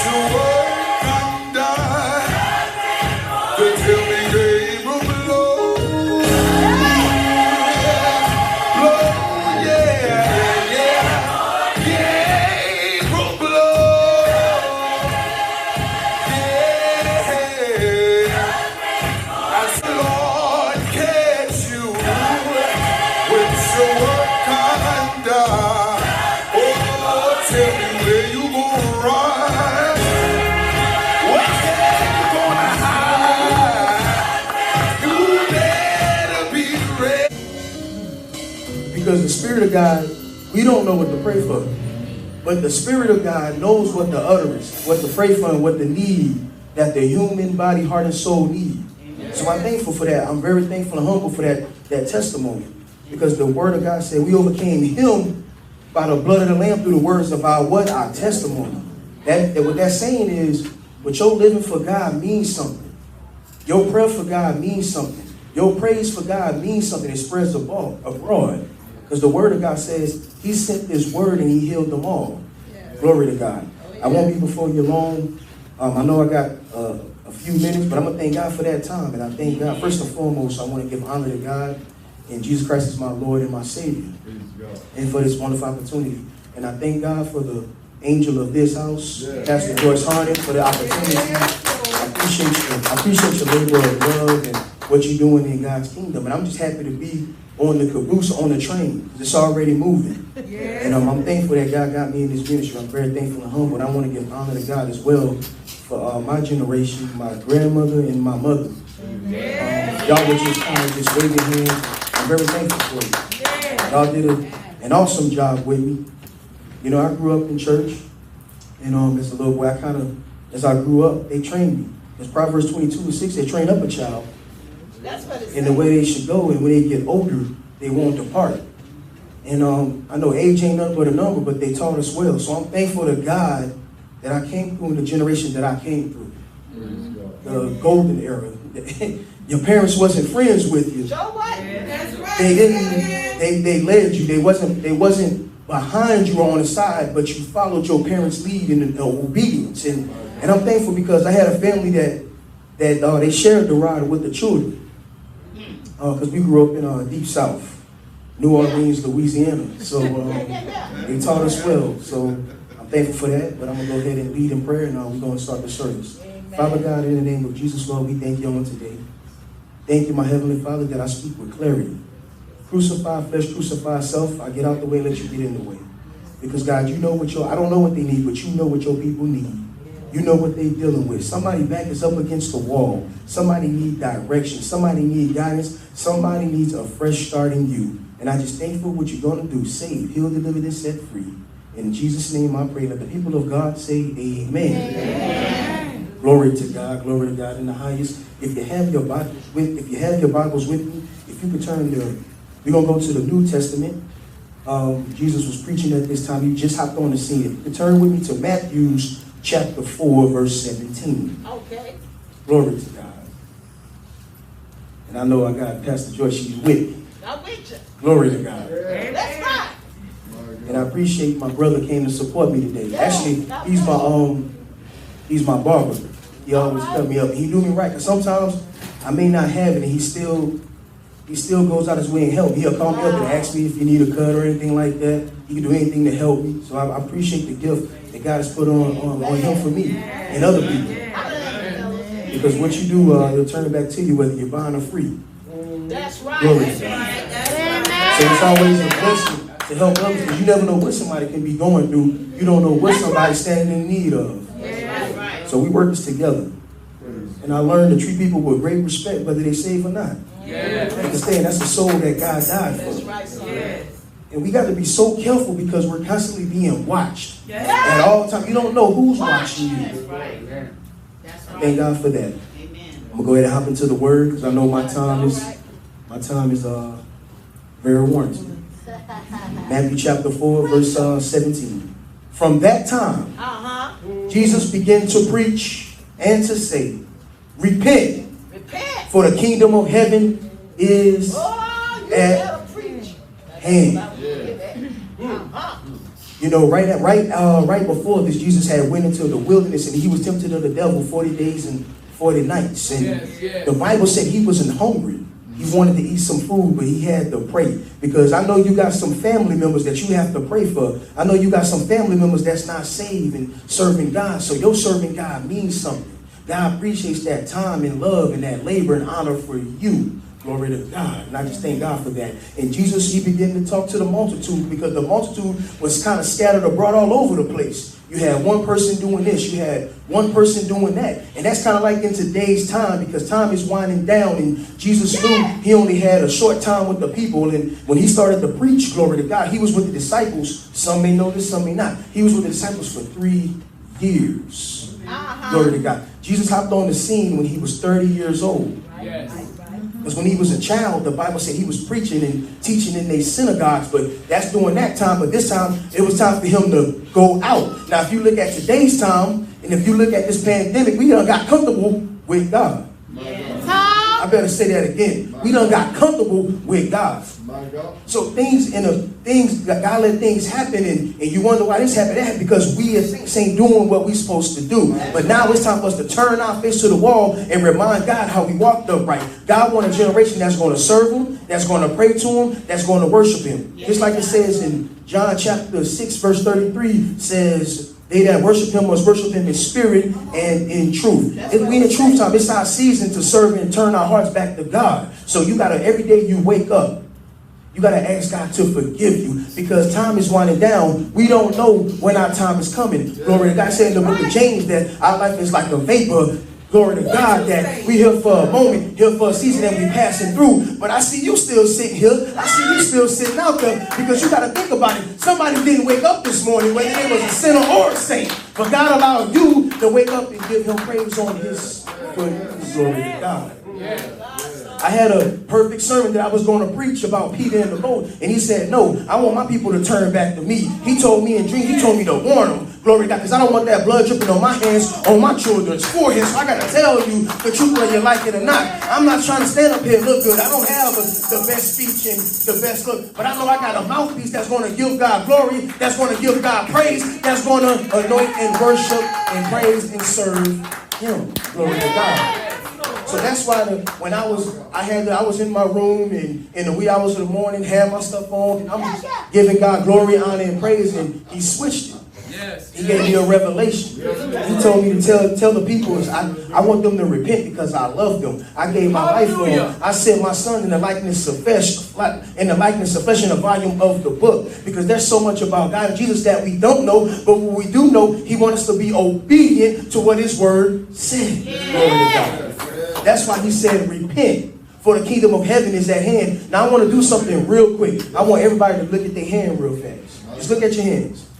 your word come down to tell me Gabriel blow, Gabriel blow, I said, Lord, catch you with your word come down. Oh, tell me where you gonna run, where you gonna hide. You better be ready. Because the Spirit of God, we don't know what to pray for. But the Spirit of God knows what the utterance, what to pray for, and what the need that the human body, heart, and soul need. So I'm thankful for that. I'm very thankful and humble for that testimony. Because the Word of God said we overcame Him by the blood of the Lamb through the words of our testimony. What that's saying is, what your living for God means something. Your prayer for God means something. Your praise for God means something. It spreads abroad. Because the Word of God says He sent His word and He healed them all. Yes. Glory to God. I won't be before you long. I know I got a few minutes, but I'm going to thank God for that time. And I thank God, first and foremost, I want to give honor to God. And Jesus Christ is my Lord and my Savior. And for this wonderful opportunity. And I thank God for the angel of this house, Pastor Joyce Hardnett, for the opportunity. I appreciate your labor of love and what you're doing in God's kingdom. And I'm just happy to be on the caboose, on the train. It's already moving. Yes. And I'm thankful that God got me in this ministry. I'm very thankful and humble. And I want to give honor to God as well for my generation, my grandmother and my mother. Y'all were just kind of just waving hands. I'm very thankful for you. Y'all did an awesome job with me. You know, I grew up in church. And as a little boy, as I grew up, they trained me. As Proverbs 22:6, they train up a child in the way they should go, and when they get older, they won't depart. And I know age ain't nothing but a number, but they taught us well. So I'm thankful to God that I came through in the generation that I came through. The golden era. Your parents wasn't friends with you. They didn't. They led you. They wasn't behind you or on the side, but you followed your parents' lead in obedience. And I'm thankful because I had a family that they shared the ride with the children. Because we grew up in deep south, New Orleans, Louisiana. So they taught us well. So I'm thankful for that. But I'm going to go ahead and lead in prayer, and we're going to start the service. Amen. Father God, in the name of Jesus, Lord, we thank you on today. Thank you, my Heavenly Father, that I speak with clarity. Crucify flesh, crucify self. I get out the way, let you get in the way. Because God, you know I don't know what they need, but you know what your people need. You know what they're dealing with. Somebody back is up against the wall. Somebody needs direction. Somebody needs guidance. Somebody needs a fresh start in you. And I just thank you for what you're going to do. Save, heal, deliver, and set free. In Jesus' name I pray. Let the people of God say amen. Amen. Glory to God in the highest. If you have your Bibles with me, if you could turn we're going to go to the New Testament. Jesus was preaching at this time. He just hopped on the scene. If you could turn with me to Matthew's chapter 4, verse 17. Okay. Glory to God. And I know I got Pastor Joyce. She's with me. I'm with you. Glory to God. That's right. And I appreciate my brother came to support me today. Actually, he's my barber. He always cut me up. He do me right. Because sometimes I may not have it, and he still goes out his way and help me. He'll call me up and ask me if you need a cut or anything like that. He can do anything to help me. So I appreciate the gift that God has put on him for me and other people. Because what you do, he'll turn it back to you whether you're buying or free. That's right. Glory to God. So it's always a blessing to help others because you never know what somebody can be going through. You don't know what somebody's standing in need of. So we work this together. And I learned to treat people with great respect, whether they save or not. Understand that's the soul that God died for. And we got to be so careful because we're constantly being watched at all times. You don't know who's watching you. Thank God for that. I'm gonna go ahead and hop into the word because I know my time is very warranted. Matthew chapter 4, verse 17. From that time, Jesus began to preach and to say, repent, for the kingdom of heaven is at hand. You know, right before this, Jesus had went into the wilderness and he was tempted of the devil 40 days and 40 nights. And the Bible said he wasn't hungry. He wanted to eat some food, but he had to pray. Because I know you got some family members that you have to pray for. I know you got some family members that's not saved and serving God. So your serving God means something. God appreciates that time and love and that labor and honor for you. Glory to God. And I just thank God for that. And Jesus, he began to talk to the multitude because the multitude was kind of scattered abroad all over the place. You had one person doing this. You had one person doing that. And that's kind of like in today's time because time is winding down. And Jesus knew he only had a short time with the people. And when he started to preach, glory to God, he was with the disciples. Some may know this, some may not. He was with the disciples for 3 years. Glory to God. Jesus hopped on the scene when he was 30 years old. Because when he was a child, the Bible said he was preaching and teaching in their synagogues. But that's during that time. But this time, it was time for him to go out. Now, if you look at today's time, and if you look at this pandemic, we done got comfortable with God. I better say that again. We done got comfortable with God. So God let things happen, and you wonder why this happened. That happened because we as saints ain't doing what we supposed to do. But now it's time for us to turn our face to the wall and remind God how we walked upright. God wants a generation that's going to serve him, that's going to pray to him, that's going to worship him. Just like it says in John chapter 6, verse 33 says, they that worship him must worship him in spirit and in truth. We in truth time, it's our season to serve and turn our hearts back to God. So you got to, every day you wake up, you got to ask God to forgive you because time is winding down. We don't know when our time is coming. Glory to God. Said in the book of James that our life is like a vapor. Glory to God that we here for a moment, here for a season that we passing through. But I see you still sitting here. I see you still sitting out there because you got to think about it. Somebody didn't wake up this morning whether they was a sinner or a saint. But God allowed you to wake up and give him praise on his goodness. Glory to God. I had a perfect sermon that I was going to preach about Peter in the boat. And he said, no, I want my people to turn back to me. He told me in dreams, he told me to warn them. Glory to God, because I don't want that blood dripping on my hands, on my children's foreheads. So I got to tell you the truth whether you like it or not. I'm not trying to stand up here and look good. I don't have the best speech and the best look. But I know I got a mouthpiece that's going to give God glory, that's going to give God praise, that's going to anoint and worship and praise and serve him. Glory to God. So that's why when I was in my room and in the wee hours of the morning, had my stuff on, and I'm just giving God glory, honor, and praise, and he switched it. He gave me a revelation. He told me to tell the people, I want them to repent because I love them. I gave my life for them. I sent my son in the likeness of flesh, in the volume of the book, because there's so much about God and Jesus that we don't know, but what we do know, he wants us to be obedient to what his word said. Glory to God. That's why he said, repent, for the kingdom of heaven is at hand. Now I want to do something real quick. I want everybody to look at their hand real fast. Just look at your hands.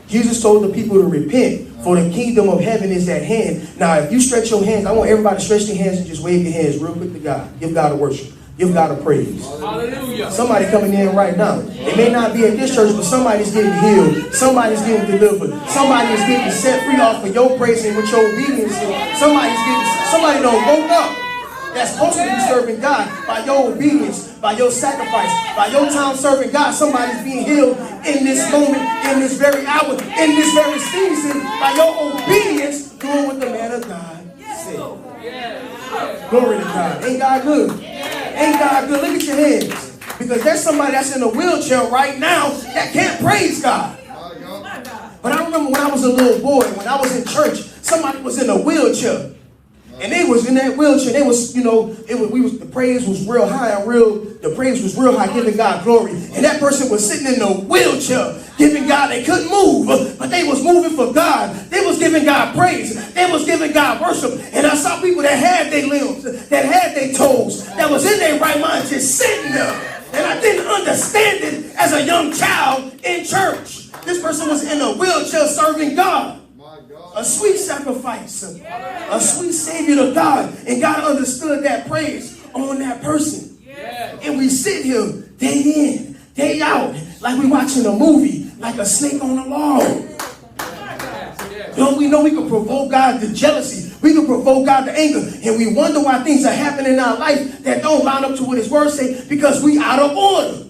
Jesus told the people to repent, for the kingdom of heaven is at hand. Now, if you stretch your hands, I want everybody to stretch their hands and just wave your hands real quick to God. Give God a worship. Give God a praise. Hallelujah. Somebody coming in right now. It may not be at this church, but somebody's getting healed. Somebody's getting delivered. Somebody is getting set free off of your praise and with your obedience. Somebody don't woke up. That's supposed to be serving God by your obedience, by your sacrifice, by your time serving God. Somebody's being healed in this moment, in this very hour, in this very season, by your obedience, doing what the man of God said. Glory to God. Ain't God good? Ain't God good? Look at your hands. Because there's somebody that's in a wheelchair right now that can't praise God. But I remember when I was a little boy, when I was in church, somebody was in a wheelchair. And they was in that wheelchair. They was, the praise was real high and the praise was real high, giving God glory. And that person was sitting in the wheelchair, giving God, they couldn't move, but they was moving for God. They was giving God praise. They was giving God worship. And I saw people that had their limbs, that had their toes, that was in their right mind just sitting there. And I didn't understand it as a young child in church. This person was in a wheelchair serving God. A sweet sacrifice, a sweet savior to God. And God understood that praise on that person. And we sit here day in, day out, like we watching a movie, like a snake on a log. Don't we know we can provoke God to jealousy? We can provoke God to anger. And we wonder why things are happening in our life that don't line up to what his word say, because we out of order.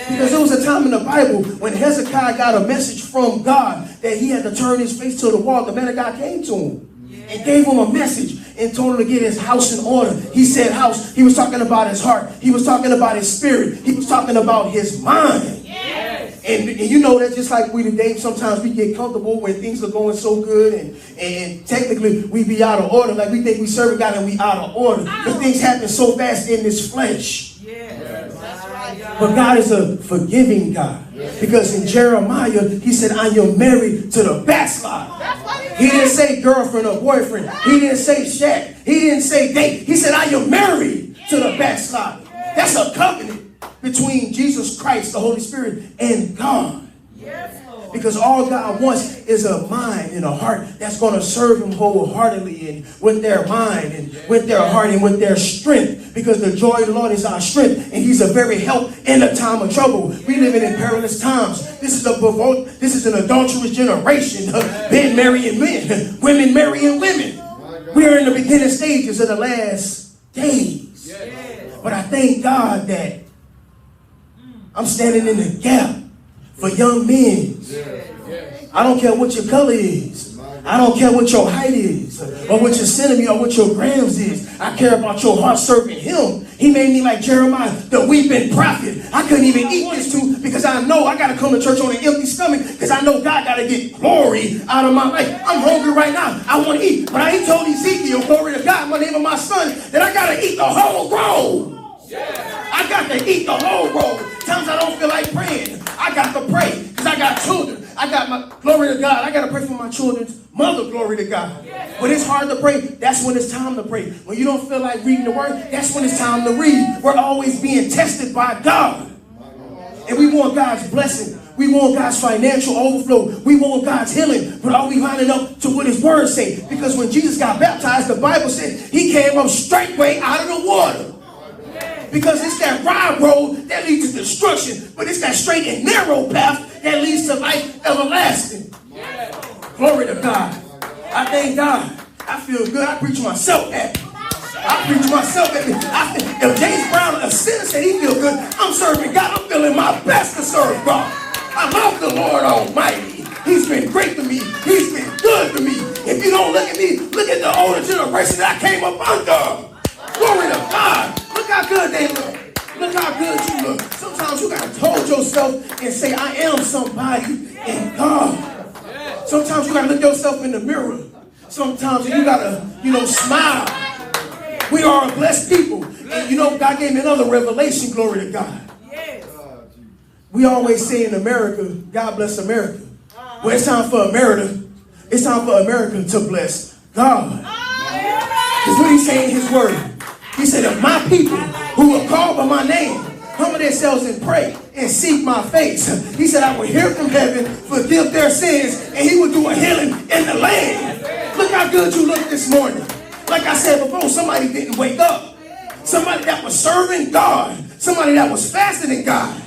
Because there was a time in the Bible when Hezekiah got a message from God that he had to turn his face to the wall. The man of God came to him and gave him a message and told him to get his house in order. He said house. He was talking about his heart. He was talking about his spirit. He was talking about his mind. And you know that just like we today, sometimes we get comfortable when things are going so good and technically we be out of order. Like we think we serve God and we out of order. Because things happen so fast in this flesh. That's right. But God is a forgiving God. Because in Jeremiah, he said, I am married to the backslider. He didn't say girlfriend or boyfriend. He didn't say shack. He didn't say date. He said, I am married to the backslider. That's a covenant between Jesus Christ, the Holy Spirit, and God. Because all God wants is a mind and a heart that's going to serve him wholeheartedly and with their mind and with their heart and with their strength. Because the joy of the Lord is our strength, and he's a very help in a time of trouble. We live in perilous times. This is an adulterous generation. Men marrying men, women marrying women. We are in the beginning stages of the last days. But I thank God that I'm standing in the gap for young men. I don't care what your color is. I don't care what your height is or what your centimeter or what your grams is. I care about your heart serving him. He made me like Jeremiah, the weeping prophet. I couldn't even eat this too because I know I got to come to church on an empty stomach because I know God got to get glory out of my life. I'm hungry right now. I want to eat. But I told Ezekiel, glory to God, my name of my son, that I got to eat the whole roll. I got to eat the whole roll. Times I don't feel like praying. I got to pray because I got children. I got my glory to God. I got to pray for my children's mother, glory to God. When it's hard to pray, that's when it's time to pray. When you don't feel like reading the word, that's when it's time to read. We're always being tested by God. And we want God's blessing. We want God's financial overflow. We want God's healing. But are we lining up to what his word say? Because when Jesus got baptized, the Bible said he came up straightway out of the water. Because it's that wide road that leads to destruction, but it's that straight and narrow path that leads to life everlasting. Glory to God. I thank God. I feel good. I preach myself happy. I preach myself happy. If James Brown, a sinner, said he feel good, I'm serving God. I'm feeling my best to serve God. I love the Lord Almighty. He's been great to me. He's been good to me. If you don't look at me, look at the older generation that I came up under. Glory to God. Look how good they look. Look how good you look. Sometimes you got to hold yourself and say, I am somebody in God. Sometimes you got to look yourself in the mirror. Sometimes you got to, smile. We are a blessed people. And God gave me another revelation, glory to God. We always say in America, God bless America. Well, it's time for America. It's time for America to bless God. That's what he's saying in his word. He said, if my people who are called by my name humble themselves and pray and seek my face, he said, I will hear from heaven, forgive their sins, and he will do a healing in the land. Look how good you look this morning. Like I said before, somebody didn't wake up. Somebody that was serving God. Somebody that was fasting in God.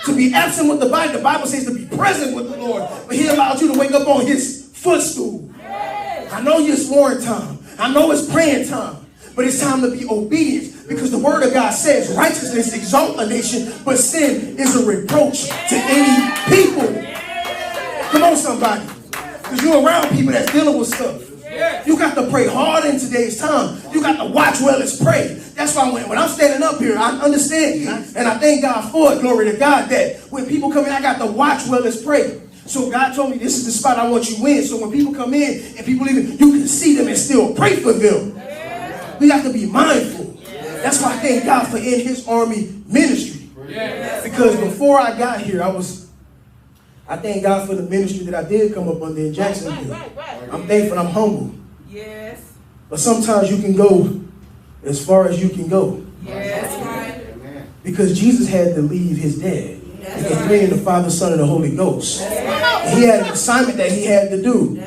To be absent with the Bible says to be present with the Lord. But he allowed you to wake up on his footstool. I know it's warring time. I know it's praying time. But it's time to be obedient because the word of God says righteousness exalts a nation, but sin is a reproach to any people. Come on, somebody. Because you're around people that's dealing with stuff. You got to pray hard in today's time. You got to watch well as pray. That's why when I'm standing up here, I understand. And I thank God for it, glory to God, that when people come in, I got to watch well as pray. So God told me this is the spot I want you in. So when people come in and people leave, you can see them and still pray for them. We have to be mindful. That's why I thank God for in his army ministry. Because before I got here, I thank God for the ministry that I did come up under in Jacksonville. I'm thankful, I'm humble. But sometimes you can go as far as you can go. Because Jesus had to leave his dad. And he created the Father, Son, and the Holy Ghost. And he had an assignment that he had to do.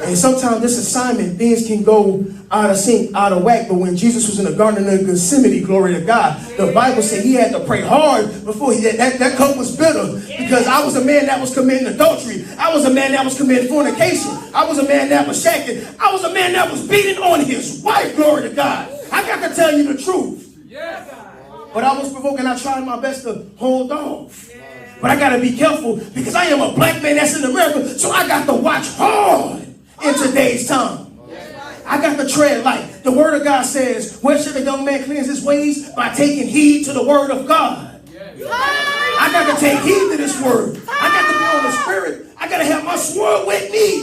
And sometimes this assignment, things can go out of sync, out of whack. But when Jesus was in the Garden of Gethsemane, glory to God, the Bible said he had to pray hard before that cup was bitter. Because I was a man that was committing adultery. I was a man that was committing fornication. I was a man that was shacking. I was a man that was beating on his wife, glory to God. I got to tell you the truth. But I was provoked and I tried my best to hold off. But I got to be careful because I am a black man that's in America. So I got to watch hard in today's time. I got to tread light. The word of God says, where should a young man cleanse his ways? By taking heed to the word of God. I got to take heed to this word. I got to be on the spirit. I got to have my sword with me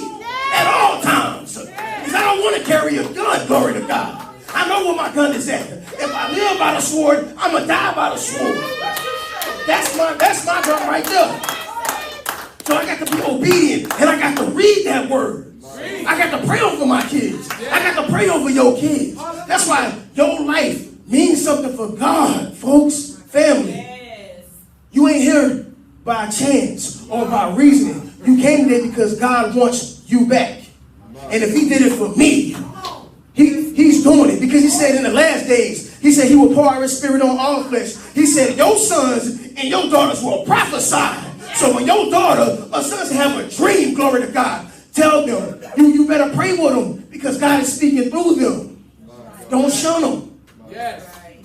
at all times. Because I don't want to carry a gun, glory to God. I know where my gun is at. If I live by the sword, I'm going to die by the sword. That's my gun right there. So I got to be obedient and I got to read that word. I got to pray over my kids. I got to pray over your kids. That's why your life means something for God, folks, family. You ain't here by chance or by reasoning. You came there because God wants you back. And if he did it for me, he's doing it. Because he said in the last days, he said he will pour out his spirit on all flesh. He said your sons and your daughters will prophesy. So when your daughter or sons have a dream, glory to God, tell them, you better pray with them because God is speaking through them. Don't shun them.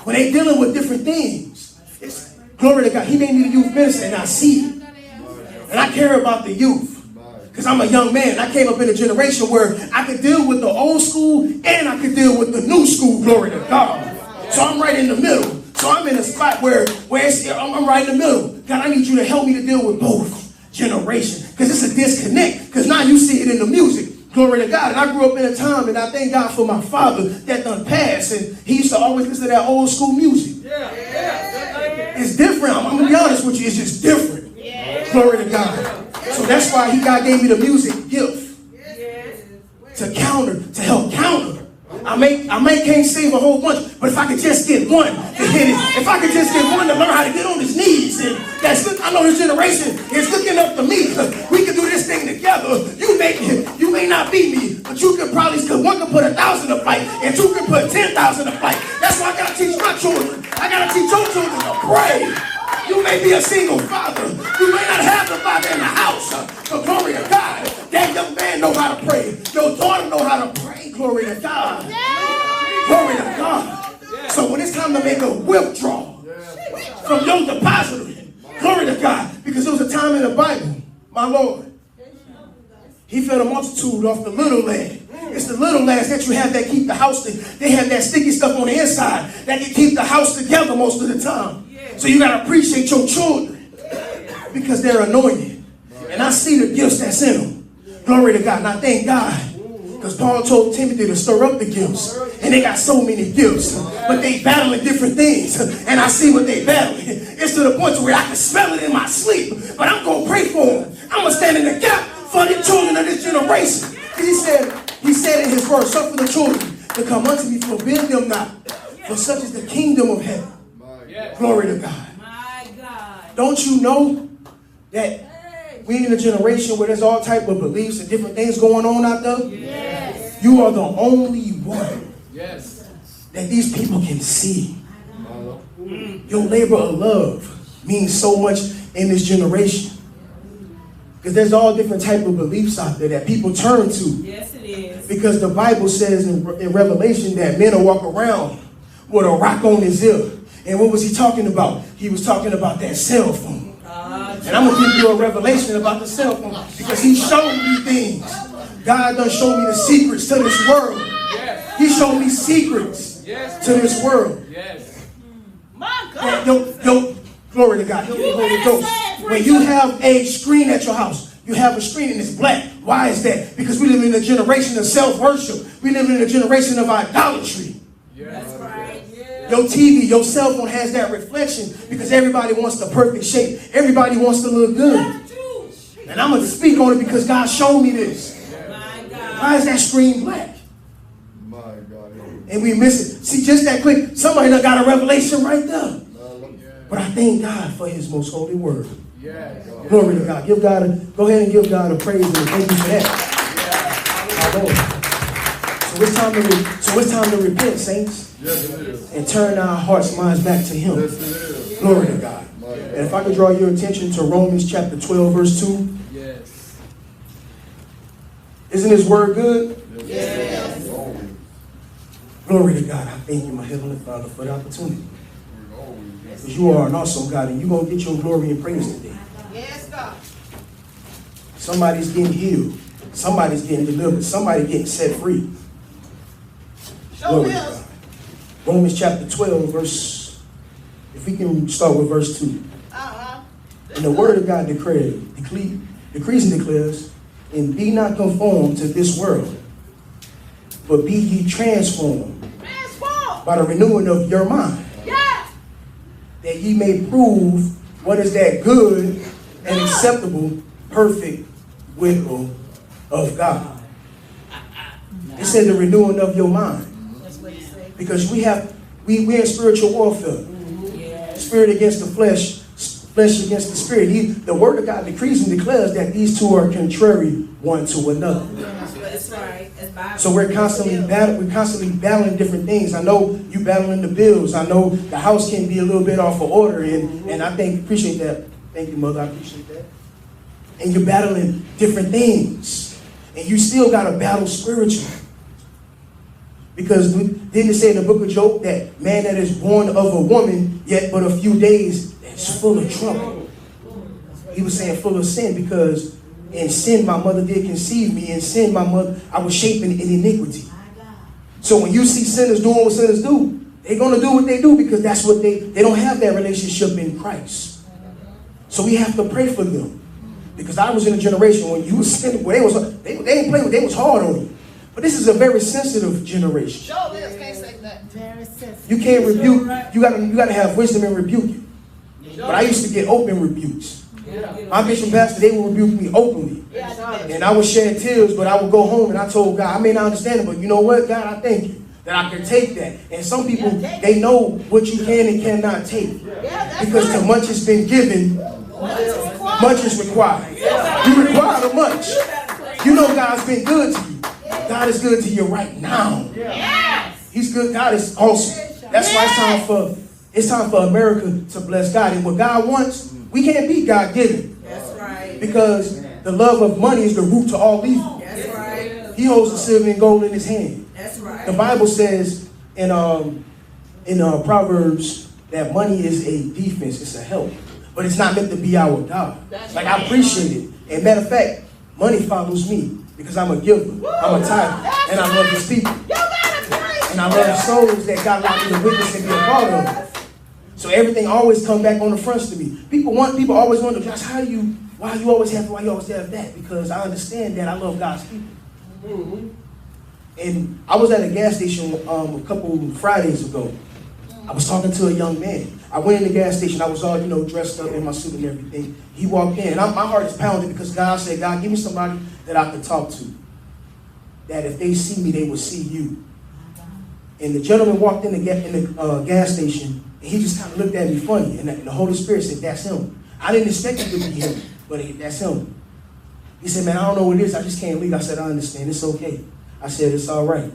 When they're dealing with different things. Glory to God. He made me the youth minister and I see it. And I care about the youth. Because I'm a young man. I came up in a generation where I could deal with the old school and I could deal with the new school. Glory to God. So I'm right in the middle. So I'm in a spot where I'm right in the middle. God, I need you to help me to deal with both generations. Because it's a disconnect. Because now you see it in the music. Glory to God. And I grew up in a time, and I thank God for my father that done passed. And he used to always listen to that old school music. It's different. I'm going to be honest with you. It's just different. Glory to God. So that's why God gave me the music gift. To help counter. I may can't save a whole bunch, but if I could just get one to hit it, if I could just get one to learn how to get on his knees, and I know this generation is looking up to me. We can do this thing together. You may not be me, but you can probably, because one can put 1,000 to fight, and two can put 10,000 to fight. That's why I gotta teach my children. I gotta teach your children to pray. You may be a single father. You may not have the father in the house. But glory to God. That young man know how to pray. Your daughter know how to pray. Glory to God. Glory to God. So when it's time to make a withdrawal from your depository, glory to God. Because there was a time in the Bible, my Lord, he fed a multitude off the little lad. It's the little lads that you have that keep the house. They have that sticky stuff on the inside that can keep the house together most of the time. So you got to appreciate your children because they're anointed. And I see the gifts that's in them. Glory to God. And I thank God because Paul told Timothy to stir up the gifts. And they got so many gifts. But they battling different things. And I see what they battling. It's to the point where I can smell it in my sleep. But I'm going to pray for them. I'm going to stand in the gap for the children of this generation. He said in his word, suffer the children to come unto me, forbid them not. For such is the kingdom of heaven. Glory to God. My God. Don't you know that we in a generation where there's all type of beliefs and different things going on out there? Yes. You are the only one that these people can see. Your labor of love means so much in this generation. Because there's all different type of beliefs out there that people turn to. Yes, it is. Because the Bible says in Revelation that men will walk around with a rock on his ear. And what was he talking about? He was talking about that cell phone. And I'm going to give you a revelation about the cell phone. Because he showed me things. God done showed me the secrets to this world. Yes. He showed me secrets to this world. Yes. My God. Yo, glory to God. Holy Ghost. When you have a screen at your house, you have a screen and it's black. Why is that? Because we live in a generation of self-worship. We live in a generation of idolatry. That's right. Your TV, your cell phone has that reflection because everybody wants the perfect shape. Everybody wants to look good. And I'm going to speak on it because God showed me this. Why is that screen black? And we miss it. See, just that quick, somebody done got a revelation right there. But I thank God for his most holy word. Glory to God. Go ahead and give God a praise and thank you for that. So it's time to repent, saints. Yes, it is. And turn our hearts, minds back to him. Yes, it is. Glory to God. And if I could draw your attention to Romans chapter 12, verse 2. Yes. Isn't his word good? Yes. Glory to God. I thank you, my Heavenly Father, for the opportunity. Because you are an awesome God, and you're going to get your glory and praise today. Yes, God. Somebody's getting healed. Somebody's getting delivered. Somebody getting set free. Show this. Romans chapter 12, verse, if we can start with verse 2. And the word of God decrees and declares, and be not conformed to this world, but be ye transformed by the renewing of your mind, that ye may prove what is that good and acceptable, perfect will of God. It said the renewing of your mind. Because we're in spiritual warfare. Spirit against the flesh, flesh against the spirit. The word of God decrees and declares that these two are contrary one to another. That's right. So we're constantly battling different things. I know you battling the bills. I know the house can be a little bit off of order, and I appreciate that. Thank you, Mother. I appreciate that. And you're battling different things, and you still got to battle spiritually. Because didn't it say in the book of Job that man that is born of a woman, yet but a few days, is full of trouble? He was saying full of sin, because in sin my mother did conceive me. In sin I was shaping in iniquity. So when you see sinners doing what sinners do, they're going to do what they do because that's what they don't have that relationship in Christ. So we have to pray for them. Because I was in a generation when you was sinning, where they didn't play with, they was hard on you. But this is a very sensitive generation. Show this. Can't say that. Very sensitive. You can't rebuke. You gotta have wisdom and rebuke it. But I used to get open rebukes. My bishop pastor, they would rebuke me openly. And I would shed tears, but I would go home and I told God, I may not understand it, but you know what, God, I thank you that I can take that. And some people, they know what you can and cannot take. Because to much has been given, much is required. You require the much. You know God's been good to you. God is good to you right now. He's good. God is awesome. That's why it's time for America to bless God. And what God wants, we can't beat God given. That's right. Because the love of money is the root to all evil. That's right. He holds the silver and gold in his hand. That's right. The Bible says in Proverbs that money is a defense. It's a help. But it's not meant to be our God. Like, I appreciate it. And matter of fact, money follows me because I'm a giver. I'm a tither. And I love his people. And I love souls that God allowed me to witness and be a part of. So everything always comes back on the fronts to me. People always wonder, Josh, why you always have that? Because I understand that I love God's people. And I was at a gas station a couple Fridays ago. I was talking to a young man. I went in the gas station. I was all, dressed up in my suit and everything. He walked in, and my heart is pounding because God said, God, give me somebody that I can talk to. That if they see me, they will see you. And the gentleman walked in the gas station, and he just kind of looked at me funny. And the Holy Spirit said, that's him. I didn't expect it to be him, but that's him. He said, man, I don't know what it is. I just can't leave. I said, I understand. It's okay. I said, it's all right.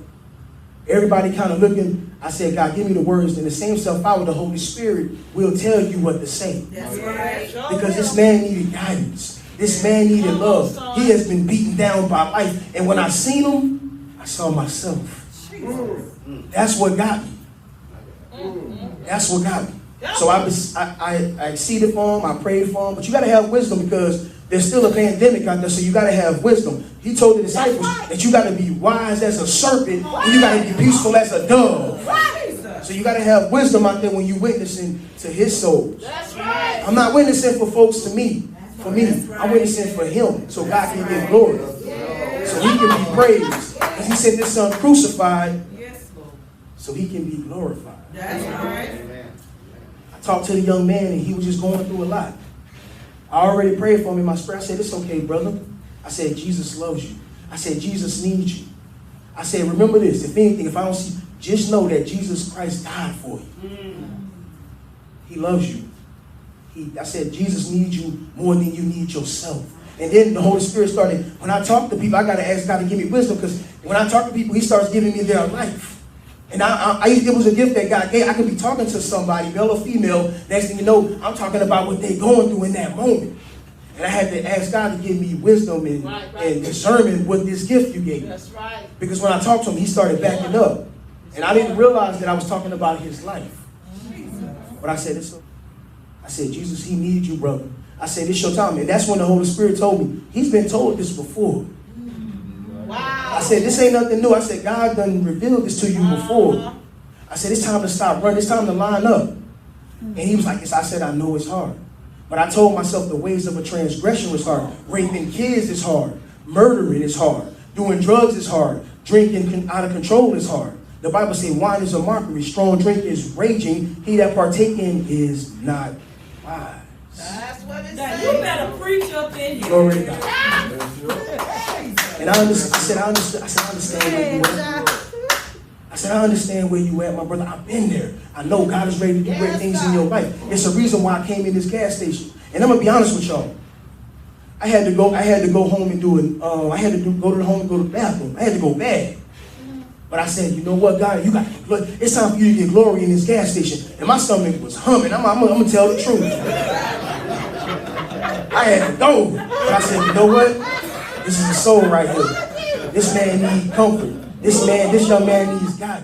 Everybody kind of looking. I said, God, give me the words. And the same self-power, the Holy Spirit will tell you what to say. That's right. Because this man needed guidance. This man needed love. He has been beaten down by life. And when I seen him, I saw myself. That's what got me. That's what got me. So I exceeded for him. I prayed for him. But you got to have wisdom because there's still a pandemic out there. So you got to have wisdom. He told the disciples that you got to be wise as a serpent and you got to be peaceful as a dove. So you got to have wisdom out there when you witnessing to his souls. That's right. I'm not witnessing for folks for me. I'm witnessing for him so God can get glory. So he can be praised. Because he sent his son crucified so he can be glorified. That's right. I talked to the young man and he was just going through a lot. I already prayed for him in my spirit. I said, it's okay, brother. I said, Jesus loves you. I said, Jesus needs you. I said, remember this. If anything, if I don't see, just know that Jesus Christ died for you. He loves you. I said, Jesus needs you more than you need yourself. And then the Holy Spirit started, when I talk to people, I got to ask God to give me wisdom because when I talk to people, he starts giving me their life. And it was a gift that God gave. I could be talking to somebody, male or female. Next thing you know, I'm talking about what they're going through in that moment. And I had to ask God to give me wisdom and discernment with this gift you gave me. That's right. Because when I talked to him, he started backing up. And I didn't realize that I was talking about his life. But I said, Jesus, he needs you, brother. I said, it's your time. And that's when the Holy Spirit told me, he's been told this before. Wow. I said, this ain't nothing new. I said, God done revealed this to you before. I said, it's time to stop running. It's time to line up. And he was like, yes. I said, I know it's hard. But I told myself the ways of a transgression was hard. Raping kids is hard. Murdering is hard. Doing drugs is hard. Drinking out of control is hard. The Bible says wine is a mockery. Strong drink is raging. He that partake in is not wise. That's what it Now says. you better preach up in here. Glory to God. And I understand where you at. I said, I understand where you at, my brother. I've been there. I know God is ready to do great things in your life. It's a reason why I came in this gas station. And I'm gonna be honest with y'all. I had to go home and go to the home and go to the bathroom. I had to go bad. But I said, you know what, God, it's time for you to get glory in this gas station. And my stomach was humming. I'm gonna tell the truth. I had to go. But I said, you know what? This is a soul right here. This man needs comfort. This young man needs God.